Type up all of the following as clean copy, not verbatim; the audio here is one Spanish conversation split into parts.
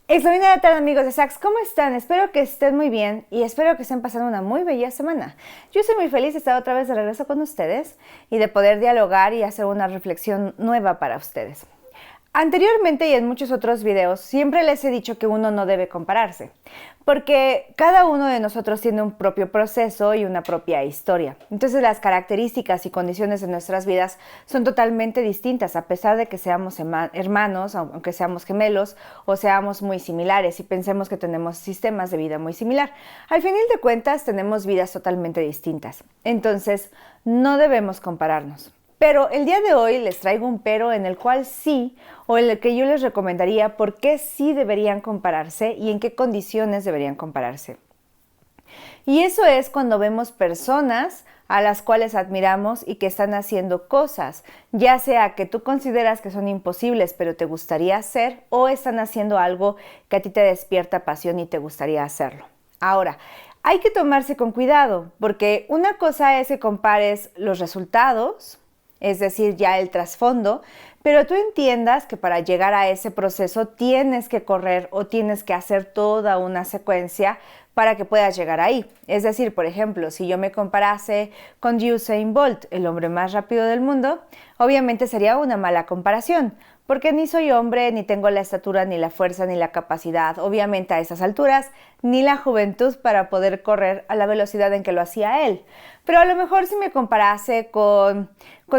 Extraordinaria tarde, amigos de Sax, ¿cómo están? Espero que estén muy bien y espero que estén pasando una muy bella semana. Yo estoy muy feliz de estar otra vez de regreso con ustedes y de poder dialogar y hacer una reflexión nueva para ustedes. Anteriormente y en muchos otros videos siempre les he dicho que uno no debe compararse, porque cada uno de nosotros tiene un propio proceso y una propia historia. Entonces las características y condiciones de nuestras vidas son totalmente distintas, a pesar de que seamos hermanos, aunque seamos gemelos o seamos muy similares y pensemos que tenemos sistemas de vida muy similar. Al final de cuentas tenemos vidas totalmente distintas, entonces no debemos compararnos. Pero el día de hoy les traigo un pero en el cual sí, o en el que yo les recomendaría por qué sí deberían compararse y en qué condiciones deberían compararse. Y eso es cuando vemos personas a las cuales admiramos y que están haciendo cosas, ya sea que tú consideras que son imposibles pero te gustaría hacer, o están haciendo algo que a ti te despierta pasión y te gustaría hacerlo. Ahora, hay que tomarse con cuidado, porque una cosa es que compares los resultados, es decir, ya el trasfondo, pero tú entiendas que para llegar a ese proceso tienes que correr o tienes que hacer toda una secuencia para que puedas llegar ahí. Es decir, por ejemplo, si yo me comparase con Usain Bolt, el hombre más rápido del mundo, obviamente sería una mala comparación, porque ni soy hombre, ni tengo la estatura, ni la fuerza, ni la capacidad, obviamente a esas alturas, ni la juventud para poder correr a la velocidad en que lo hacía él. Pero a lo mejor si me comparase con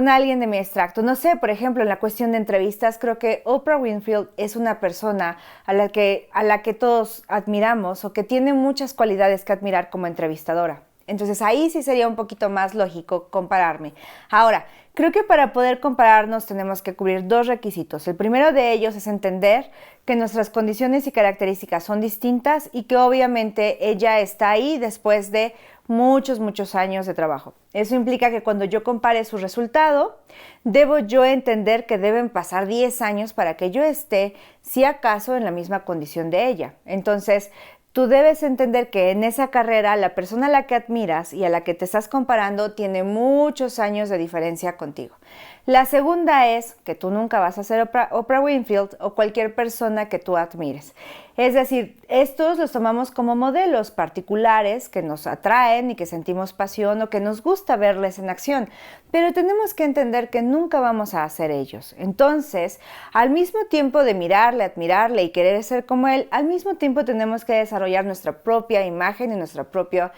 alguien de mi extracto, no sé, por ejemplo, en la cuestión de entrevistas, creo que Oprah Winfrey es una persona a la que todos admiramos o que tiene muchas cualidades que admirar como entrevistadora. Entonces ahí sí sería un poquito más lógico compararme. Ahora, creo que para poder compararnos tenemos que cubrir dos requisitos. El primero de ellos es entender que nuestras condiciones y características son distintas y que obviamente ella está ahí después de muchos años de trabajo. Eso implica que cuando yo compare su resultado, debo yo entender que deben pasar 10 años para que yo esté, si acaso, en la misma condición de ella. Entonces, tú debes entender que en esa carrera la persona a la que admiras y a la que te estás comparando tiene muchos años de diferencia contigo. La segunda es que tú nunca vas a ser Oprah Winfrey o cualquier persona que tú admires. Es decir, estos los tomamos como modelos particulares que nos atraen y que sentimos pasión o que nos gusta verles en acción, pero tenemos que entender que nunca vamos a ser ellos. Entonces, al mismo tiempo de mirarle, admirarle y querer ser como él, al mismo tiempo tenemos que desarrollar nuestra propia imagen y nuestro propio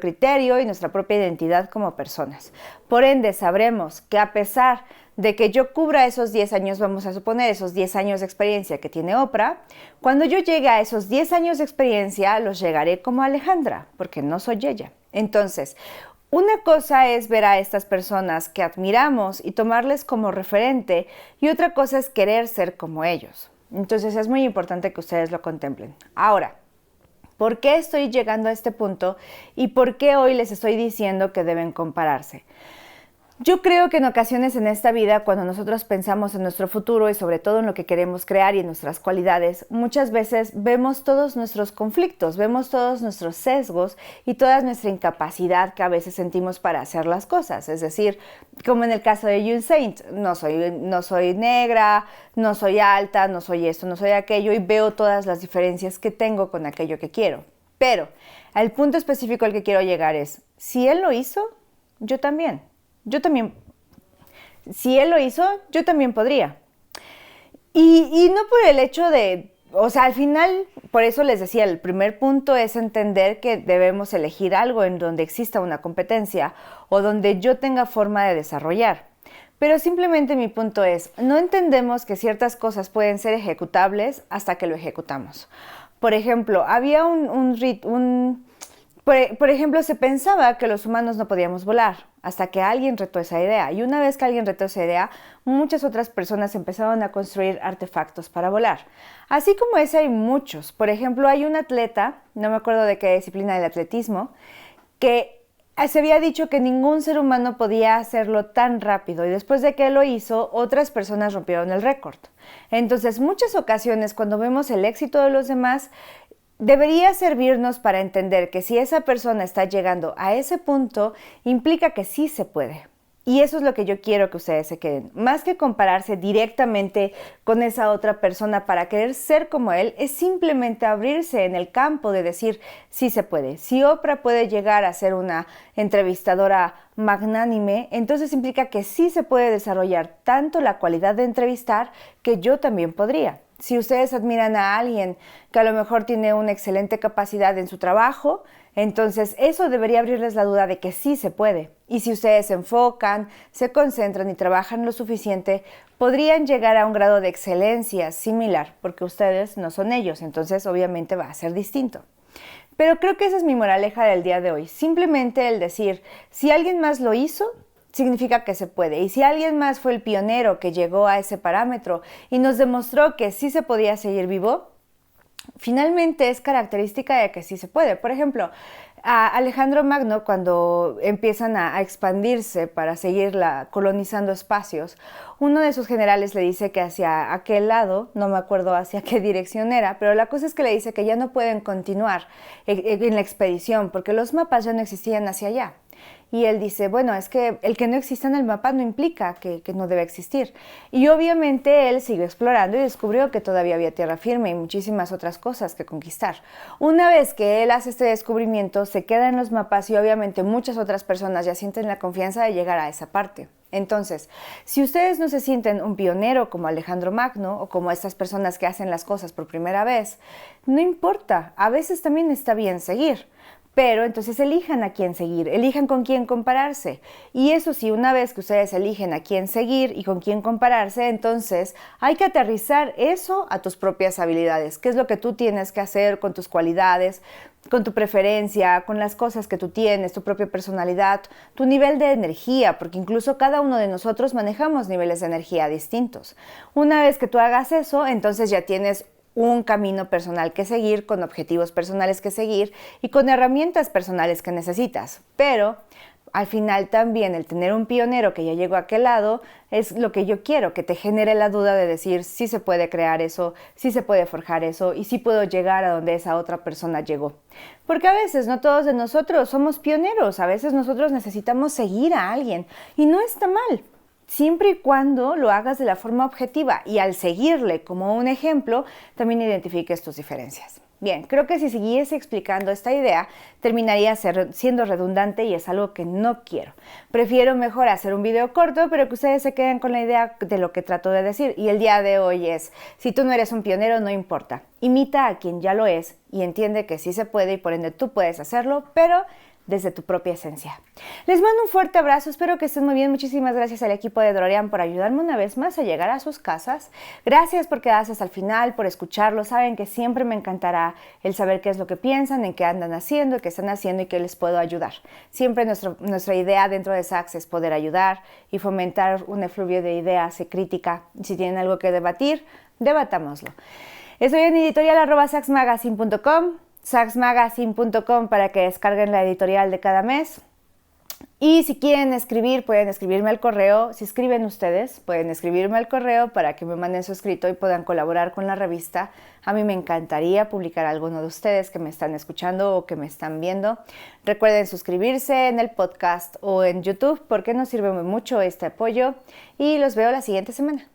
criterio y nuestra propia identidad como personas. Por ende, sabremos que a pesar de que yo cubra esos 10 años, vamos a suponer esos 10 años de experiencia que tiene Oprah, cuando yo llegue a esos 10 años de experiencia, los llegaré como Alejandra, porque no soy ella. Entonces, una cosa es ver a estas personas que admiramos y tomarles como referente, y otra cosa es querer ser como ellos. Entonces, es muy importante que ustedes lo contemplen. Ahora, ¿por qué estoy llegando a este punto y por qué hoy les estoy diciendo que deben compararse? Yo creo que en ocasiones en esta vida, cuando nosotros pensamos en nuestro futuro y sobre todo en lo que queremos crear y en nuestras cualidades, muchas veces vemos todos nuestros conflictos, vemos todos nuestros sesgos y toda nuestra incapacidad que a veces sentimos para hacer las cosas. Es decir, como en el caso de Usain, no soy negra, no soy alta, no soy esto, no soy aquello, y veo todas las diferencias que tengo con aquello que quiero. Pero el punto específico al que quiero llegar es, si él lo hizo, yo también. Si él lo hizo, yo también podría. Y no por el hecho de, o sea, al final, por eso les decía, el primer punto es entender que debemos elegir algo en donde exista una competencia o donde yo tenga forma de desarrollar. Pero simplemente mi punto es, no entendemos que ciertas cosas pueden ser ejecutables hasta que lo ejecutamos. Por ejemplo, había por ejemplo, se pensaba que los humanos no podíamos volar hasta que alguien retó esa idea. Y una vez que alguien retó esa idea, muchas otras personas empezaron a construir artefactos para volar. Así como ese hay muchos. Por ejemplo, hay un atleta, no me acuerdo de qué disciplina del atletismo, que se había dicho que ningún ser humano podía hacerlo tan rápido. Y después de que lo hizo, otras personas rompieron el récord. Entonces, muchas ocasiones cuando vemos el éxito de los demás, debería servirnos para entender que si esa persona está llegando a ese punto, implica que sí se puede. Y eso es lo que yo quiero que ustedes se queden. Más que compararse directamente con esa otra persona para querer ser como él, es simplemente abrirse en el campo de decir, sí se puede. Si Oprah puede llegar a ser una entrevistadora magnánime, entonces implica que sí se puede desarrollar tanto la cualidad de entrevistar que yo también podría. Si ustedes admiran a alguien que a lo mejor tiene una excelente capacidad en su trabajo, entonces eso debería abrirles la duda de que sí se puede. Y si ustedes se enfocan, se concentran y trabajan lo suficiente, podrían llegar a un grado de excelencia similar, porque ustedes no son ellos, entonces obviamente va a ser distinto. Pero creo que esa es mi moraleja del día de hoy. Simplemente el decir, si alguien más lo hizo, significa que se puede. Y si alguien más fue el pionero que llegó a ese parámetro y nos demostró que sí se podía seguir vivo, finalmente es característica de que sí se puede. Por ejemplo, a Alejandro Magno, cuando empiezan a expandirse para seguir colonizando espacios, uno de sus generales le dice que hacia aquel lado, no me acuerdo hacia qué dirección era, pero la cosa es que le dice que ya no pueden continuar en la expedición porque los mapas ya no existían hacia allá. Y él dice, bueno, es que el que no exista en el mapa no implica que no debe existir. Y obviamente él siguió explorando y descubrió que todavía había tierra firme y muchísimas otras cosas que conquistar. Una vez que él hace este descubrimiento, se queda en los mapas y obviamente muchas otras personas ya sienten la confianza de llegar a esa parte. Entonces, si ustedes no se sienten un pionero como Alejandro Magno o como estas personas que hacen las cosas por primera vez, no importa, a veces también está bien seguir. Pero entonces elijan a quién seguir, elijan con quién compararse. Y eso sí, una vez que ustedes eligen a quién seguir y con quién compararse, entonces hay que aterrizar eso a tus propias habilidades. ¿Qué es lo que tú tienes que hacer con tus cualidades, con tu preferencia, con las cosas que tú tienes, tu propia personalidad, tu nivel de energía? Porque incluso cada uno de nosotros manejamos niveles de energía distintos. Una vez que tú hagas eso, entonces ya tienes un camino personal que seguir, con objetivos personales que seguir y con herramientas personales que necesitas. Pero al final también el tener un pionero que ya llegó a aquel lado es lo que yo quiero, que te genere la duda de decir sí se puede crear eso, sí se puede forjar eso y sí puedo llegar a donde esa otra persona llegó. Porque a veces no todos de nosotros somos pioneros, a veces nosotros necesitamos seguir a alguien y no está mal. Siempre y cuando lo hagas de la forma objetiva y al seguirle como un ejemplo, también identifiques tus diferencias. Bien, creo que si siguiese explicando esta idea, terminaría siendo redundante y es algo que no quiero. Prefiero mejor hacer un video corto, pero que ustedes se queden con la idea de lo que trato de decir. Y el día de hoy es, si tú no eres un pionero, no importa. Imita a quien ya lo es y entiende que sí se puede y por ende tú puedes hacerlo, pero desde tu propia esencia. Les mando un fuerte abrazo, espero que estén muy bien. Muchísimas gracias al equipo de DeLorean por ayudarme una vez más a llegar a sus casas. Gracias por quedarse hasta el final, por escucharlo. Saben que siempre me encantará el saber qué es lo que piensan, en qué andan haciendo, qué están haciendo y qué les puedo ayudar. Siempre nuestra idea dentro de Sax es poder ayudar y fomentar un efluvio de ideas y crítica. Si tienen algo que debatir, debatámoslo. Estoy en editorial@saxmagazine.com, saxmagazine.com para que descarguen la editorial de cada mes. Y si quieren escribir, pueden escribirme al correo. Si escriben ustedes, pueden escribirme al correo para que me manden su escrito y puedan colaborar con la revista. A mí me encantaría publicar a alguno de ustedes que me están escuchando o que me están viendo. Recuerden suscribirse en el podcast o en YouTube porque nos sirve mucho este apoyo. Y los veo la siguiente semana.